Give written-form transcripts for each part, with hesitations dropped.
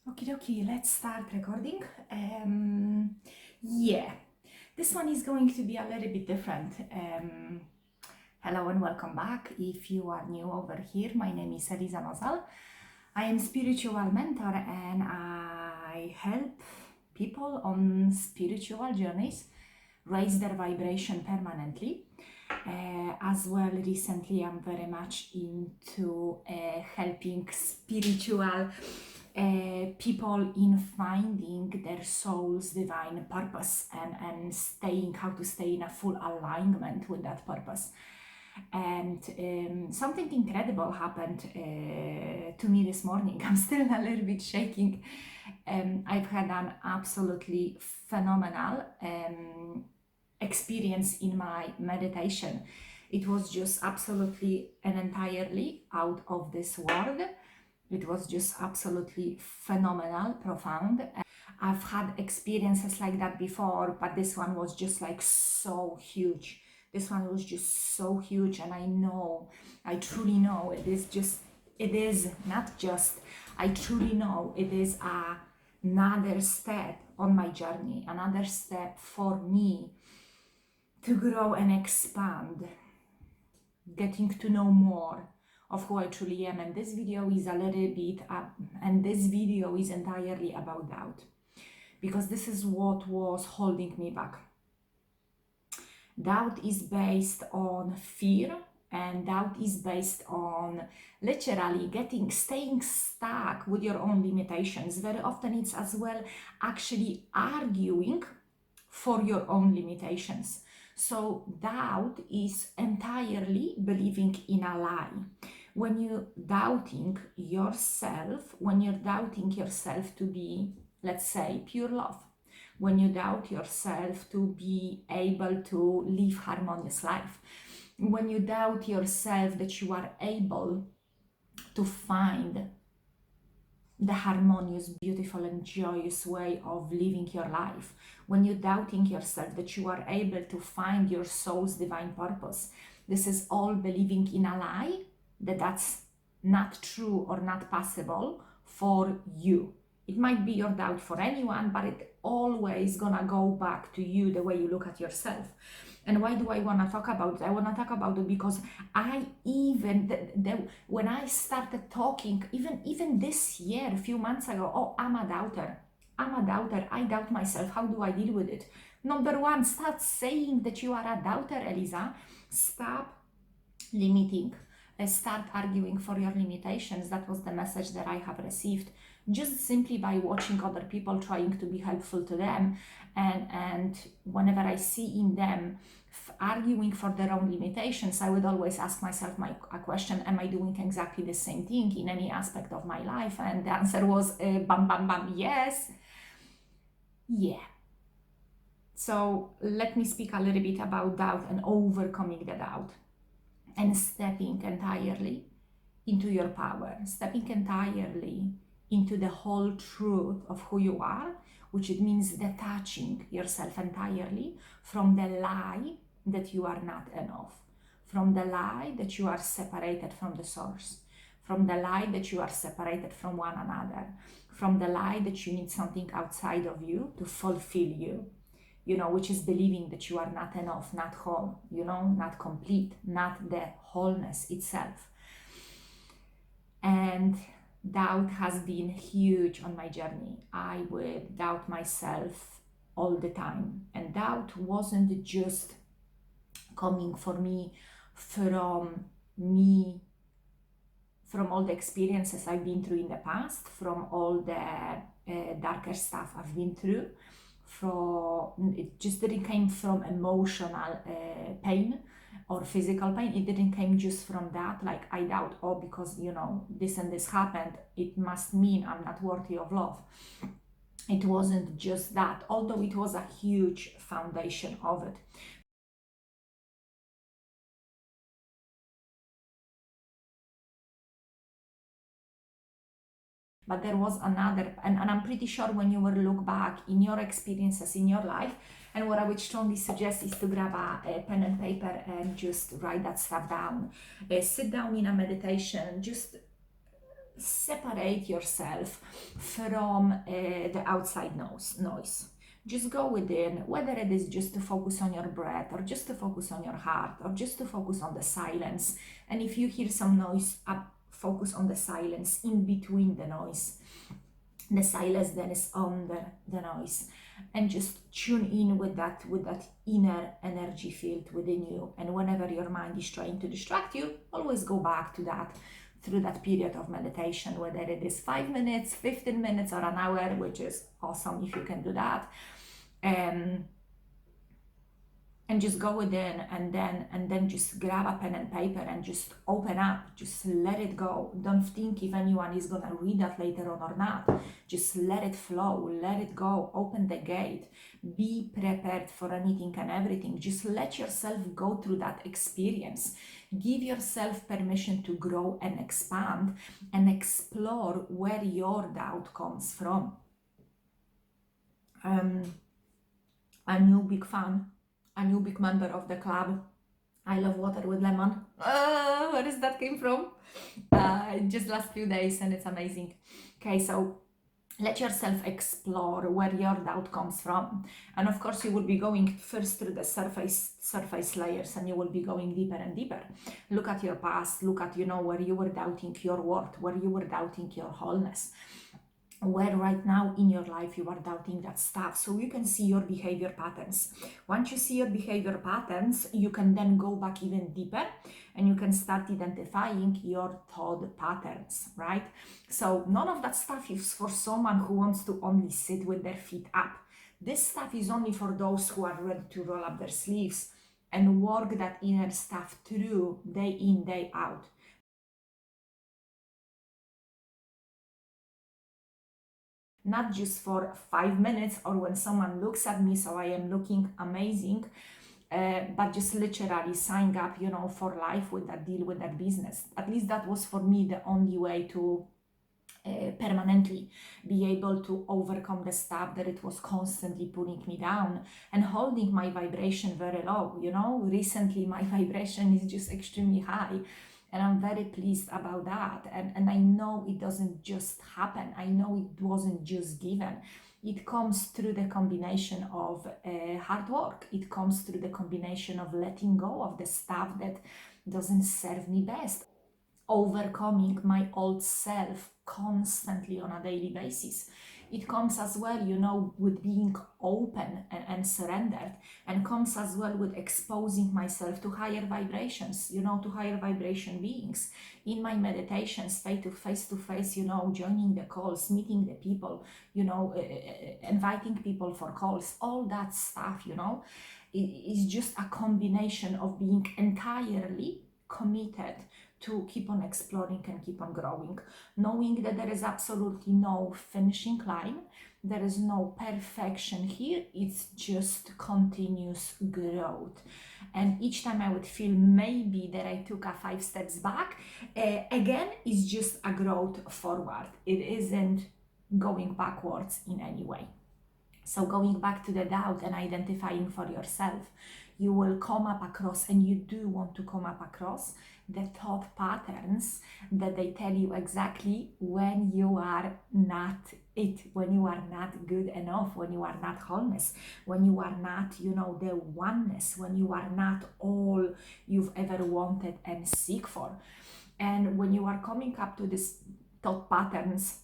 Okie dokie, let's start recording. Yeah, this one is going to be a little bit different. Hello and welcome back. If you are new over here, my name is Eliza Mozal. I am spiritual mentor and I help people on spiritual journeys raise their vibration permanently. As well, recently I'm very much into helping spiritual people in finding their soul's divine purpose and staying how to stay in a full alignment with that purpose. And something incredible happened to me this morning. I'm still a little bit shaking. I've had an absolutely phenomenal experience in my meditation. It was just absolutely and entirely out of this world. It was just absolutely phenomenal, profound. I've had experiences like that before, but this one was just like so huge. This one was just so huge, and I truly know it is not just, I truly know it is another step on my journey, another step for me to grow and expand, getting to know more of who I truly am. And this video is a little bit, and this video is entirely about doubt, because this is what was holding me back. Doubt is based on fear, and doubt is based on literally staying stuck with your own limitations. Very often it's as well actually arguing for your own limitations. So doubt is entirely believing in a lie. When you're doubting yourself, to be, let's say, pure love, when you doubt yourself to be able to live harmonious life, when you doubt yourself that you are able to find the harmonious, beautiful, and joyous way of living your life, when you're doubting yourself that you are able to find your soul's divine purpose, this is all believing in a lie that's not true or not possible for you. It might be your doubt for anyone, but it always gonna go back to you, the way you look at yourself. And why do I want to talk about it? I want to talk about it because I even when I started talking, even this year, a few months ago, oh, I'm a doubter. I doubt myself. How do I deal with it? Number one, start saying that you are a doubter, Eliza. Stop limiting. Start arguing for your limitations. That was the message that I have received just simply by watching other people trying to be helpful to them. And whenever I see in them arguing for their own limitations, I would always ask myself a question: am I doing exactly the same thing in any aspect of my life? And the answer was bam, bam, bam, yes. Yeah. So let me speak a little bit about doubt and overcoming the doubt, and stepping entirely into your power, stepping entirely into the whole truth of who you are, which it means detaching yourself entirely from the lie that you are not enough, from the lie that you are separated from the source, from the lie that you are separated from one another, from the lie that you need something outside of you to fulfill you, which is believing that you are not enough, not whole, not complete, not the wholeness itself. And doubt has been huge on my journey. I would doubt myself all the time. And doubt wasn't just coming for me from all the experiences I've been through in the past, from all the darker stuff I've been through. It just didn't come from emotional pain or physical pain. It didn't come just from that, like I doubt, oh, because this and this happened, it must mean I'm not worthy of love. It wasn't just that, although it was a huge foundation of it. But there was another, and I'm pretty sure when you will look back in your experiences in your life, and what I would strongly suggest is to grab a pen and paper and just write that stuff down. Sit down in a meditation, just separate yourself from the outside noise. Just go within, whether it is just to focus on your breath, or just to focus on your heart, or just to focus on the silence. And if you hear some noise, focus on the silence in between the noise. The silence then is under the noise, and just tune in with that inner energy field within you. And whenever your mind is trying to distract you, always go back to that through that period of meditation, whether it is 5 minutes, 15 minutes, or an hour, which is awesome if you can do that. And just go within, and then just grab a pen and paper and just open up. Just let it go. Don't think if anyone is gonna read that later on or not. Just let it flow, let it go. Open the gate. Be prepared for anything and everything. Just let yourself go through that experience. Give yourself permission to grow and expand and explore where your doubt comes from. A new big fan, a new big member of the club. I love water with lemon. Where does that came from? Just last few days, and it's amazing. Okay, so let yourself explore where your doubt comes from. And of course, you will be going first through the surface layers, and you will be going deeper and deeper. Look at your past, look at, where you were doubting your worth, where you were doubting your wholeness, where right now in your life you are doubting that stuff, so you can see your behavior patterns. Once you see your behavior patterns, you can then go back even deeper, and you can start identifying your thought patterns, right? So none of that stuff is for someone who wants to only sit with their feet up. This stuff is only for those who are ready to roll up their sleeves and work that inner stuff through day in, day out. Not just for 5 minutes or when someone looks at me so I am looking amazing, but just literally sign up, for life with that deal, with that business. At least that was for me the only way to permanently be able to overcome the stuff that it was constantly pulling me down and holding my vibration very low. Recently my vibration is just extremely high, and I'm very pleased about that. And I know it doesn't just happen. I know it wasn't just given. It comes through the combination of hard work. It comes through the combination of letting go of the stuff that doesn't serve me best, overcoming my old self constantly on a daily basis. It comes as well, with being open and surrendered, and comes as well with exposing myself to higher vibrations, to higher vibration beings. In my meditations, face to face, joining the calls, meeting the people, inviting people for calls, all that stuff, is just a combination of being entirely committed to keep on exploring and keep on growing, knowing that there is absolutely no finishing line, there is no perfection here, it's just continuous growth. And each time I would feel maybe that I took a 5 steps back, again, it's just a growth forward. It isn't going backwards in any way. So going back to the doubt and identifying for yourself, you will come up across, and you do want to come up across, the thought patterns that they tell you exactly when you are not it, when you are not good enough, when you are not wholeness, when you are not, the oneness, when you are not all you've ever wanted and seek for. And when you are coming up to these thought patterns,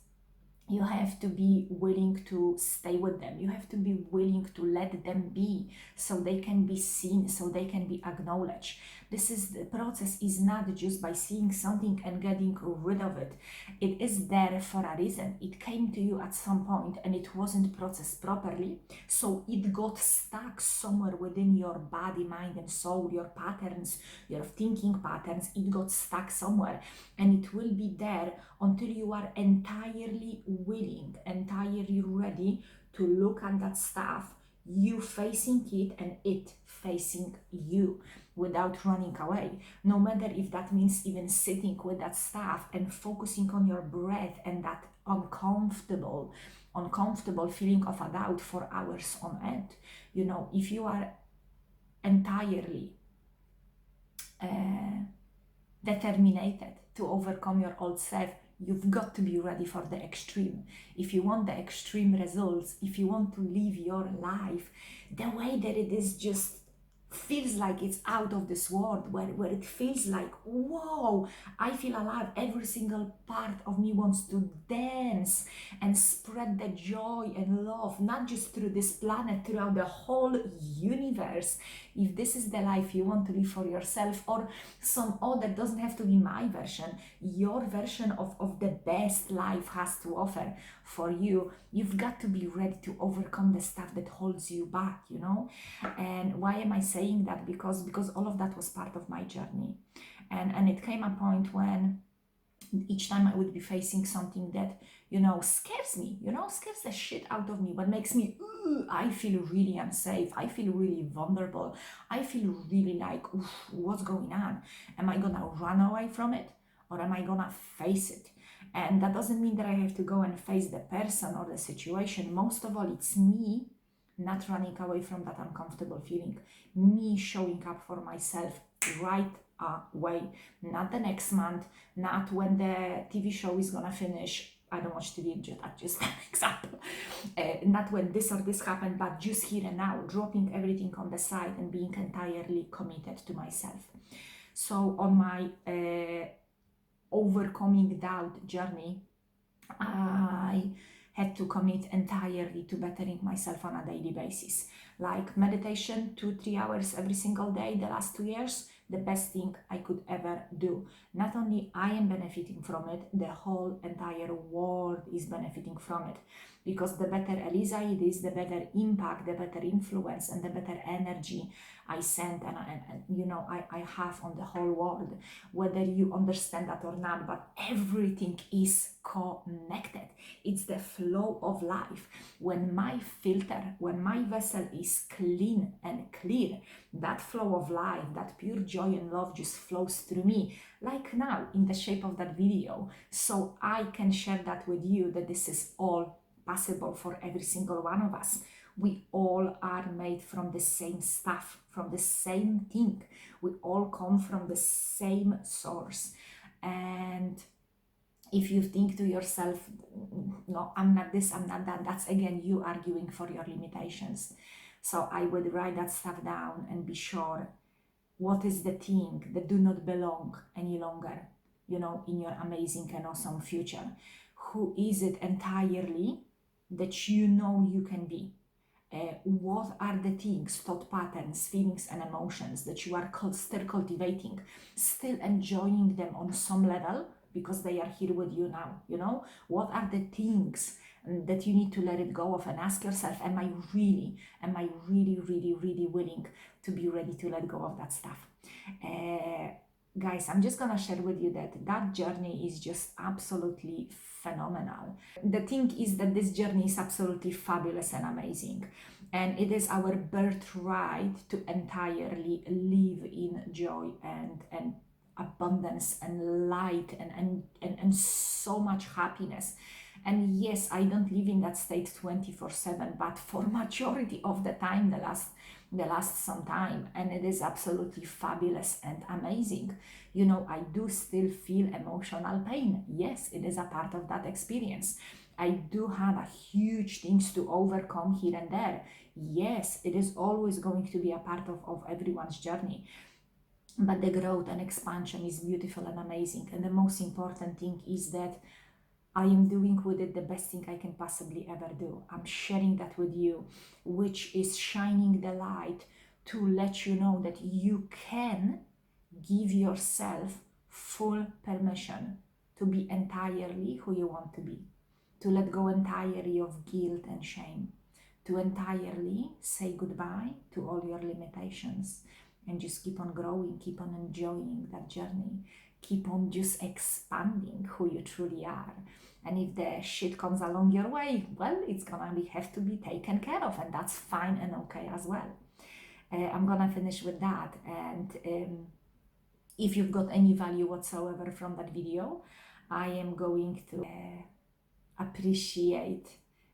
you have to be willing to stay with them. You have to be willing to let them be, so they can be seen, so they can be acknowledged. The process is not just by seeing something and getting rid of it. It is there for a reason. It came to you at some point and it wasn't processed properly, so it got stuck somewhere within your body, mind, and soul, your patterns, your thinking patterns. It got stuck somewhere, and it will be there until you are entirely willing, entirely ready to look at that stuff, you facing it and it facing you, without running away. No matter if that means even sitting with that stuff and focusing on your breath and that uncomfortable feeling of a doubt for hours on end. If you are entirely determined to overcome your old self, you've got to be ready for the extreme. If you want the extreme results, if you want to live your life the way that it is, just feels like it's out of this world, where it feels like, whoa, I feel alive, every single part of me wants to dance and spread the joy and love, not just through this planet, throughout the whole universe. If this is the life you want to live for yourself, or some other, doesn't have to be my version, your version of the best life has to offer for you, you've got to be ready to overcome the stuff that holds you back, you know. And why am I saying that? Because all of that was part of my journey, and it came a point when each time I would be facing something that, you know, scares me, you know, scares the shit out of me, what makes me, I feel really unsafe, I feel really vulnerable, I feel really like, what's going on? Am I gonna run away from it, or am I gonna face it? And that doesn't mean that I have to go and face the person or the situation. Most of all, it's me not running away from that uncomfortable feeling, me showing up for myself right away, not the next month, not when the TV show is gonna finish. I don't watch TV, just an example. Not when this or this happened, but just here and now, dropping everything on the side and being entirely committed to myself. So on my overcoming doubt journey, I had to commit entirely to bettering myself on a daily basis. Like meditation, 2-3 hours every single day, the last 2 years, the best thing I could ever do. Not only I am benefiting from it, the whole entire world is benefiting from it. Because the better Eliza it is, the better impact, the better influence, and the better energy I send and you know, I have on the whole world. Whether you understand that or not, but everything is connected. It's the flow of life. When my filter, when my vessel is clean and clear, that flow of life, that pure joy and love just flows through me, like now in the shape of that video. So I can share that with you, that this is all possible for every single one of us. We all are made from the same stuff, from the same thing. We all come from the same source. And if you think to yourself, no, I'm not this, I'm not that, that's again you arguing for your limitations. So I would write that stuff down and be sure, what is the thing that do not belong any longer, you know, in your amazing and awesome future? Who is it entirely that you know you can be? What are the things, thought patterns, feelings and emotions that you are still cultivating, still enjoying them on some level because they are here with you now, you know? What are the things that you need to let it go of, and ask yourself, am I really, really willing to be ready to let go of that stuff? Guys, I'm just gonna share with you that journey is just absolutely phenomenal. The thing is that this journey is absolutely fabulous and amazing, and it is our birthright to entirely live in joy and abundance and light and so much happiness. And yes, I don't live in that state 24/7, but for majority of the time, the last some time, and it is absolutely fabulous and amazing. You know, I do still feel emotional pain. Yes, it is a part of that experience. I do have a huge things to overcome here and there. Yes, it is always going to be a part of everyone's journey. But the growth and expansion is beautiful and amazing. And the most important thing is that I am doing with it the best thing I can possibly ever do. I'm sharing that with you, which is shining the light to let you know that you can give yourself full permission to be entirely who you want to be, to let go entirely of guilt and shame, to entirely say goodbye to all your limitations, and just keep on growing, keep on enjoying that journey, keep on just expanding who you truly are. And if the shit comes along your way, well, it's gonna have to be taken care of, and that's fine and okay as well. I'm gonna finish with that, and if you've got any value whatsoever from that video, I am going to appreciate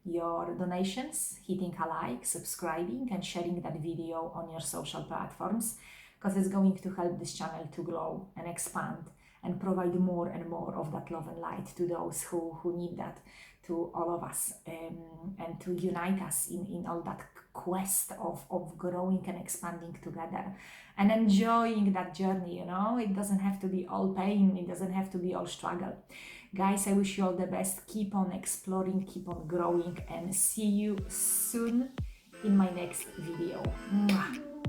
your donations, hitting a like, subscribing, and sharing that video on your social platforms, because it's going to help this channel to grow and expand and provide more and more of that love and light to those who need that, to all of us, and to unite us in all that quest of growing and expanding together and enjoying that journey. It doesn't have to be all pain, it doesn't have to be all struggle. Guys, I wish you all the best. Keep on exploring, keep on growing, and see you soon in my next video. Mwah.